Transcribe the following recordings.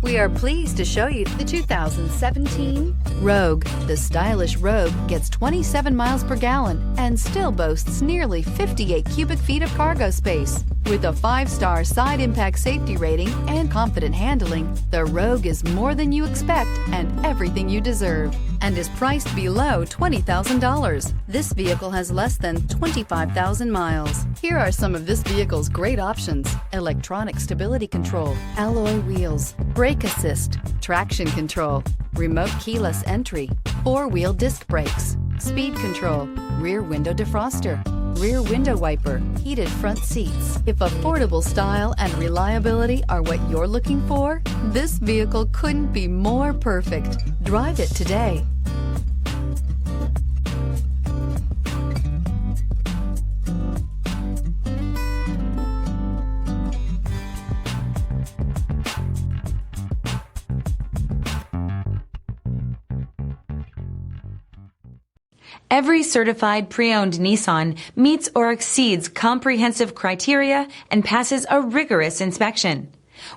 We are pleased to show you the 2017 Rogue. The stylish Rogue gets 27 miles per gallon and still boasts nearly 58 cubic feet of cargo space. With a 5-star side impact safety rating and confident handling, the Rogue is more than you expect and everything you deserve, and is priced below $20,000. This vehicle has less than 25,000 miles. Here are some of this vehicle's great options: electronic stability control, alloy wheels, brake assist, traction control, remote keyless entry, 4-wheel disc brakes, speed control, rear window defroster, rear window wiper, heated front seats. If affordable style and reliability are what you're looking for, this vehicle couldn't be more perfect. Drive it today. Every certified pre-owned Nissan meets or exceeds comprehensive criteria and passes a rigorous inspection.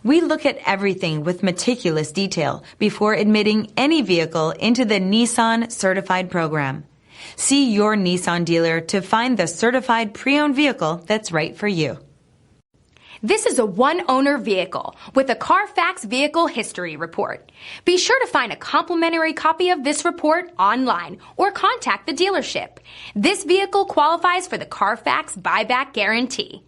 We look at everything with meticulous detail before admitting any vehicle into the Nissan Certified Program. See your Nissan dealer to find the certified pre-owned vehicle that's right for you. This is a one-owner vehicle with a Carfax Vehicle History Report. Be sure to find a complimentary copy of this report online or contact the dealership. This vehicle qualifies for the Carfax Buyback Guarantee.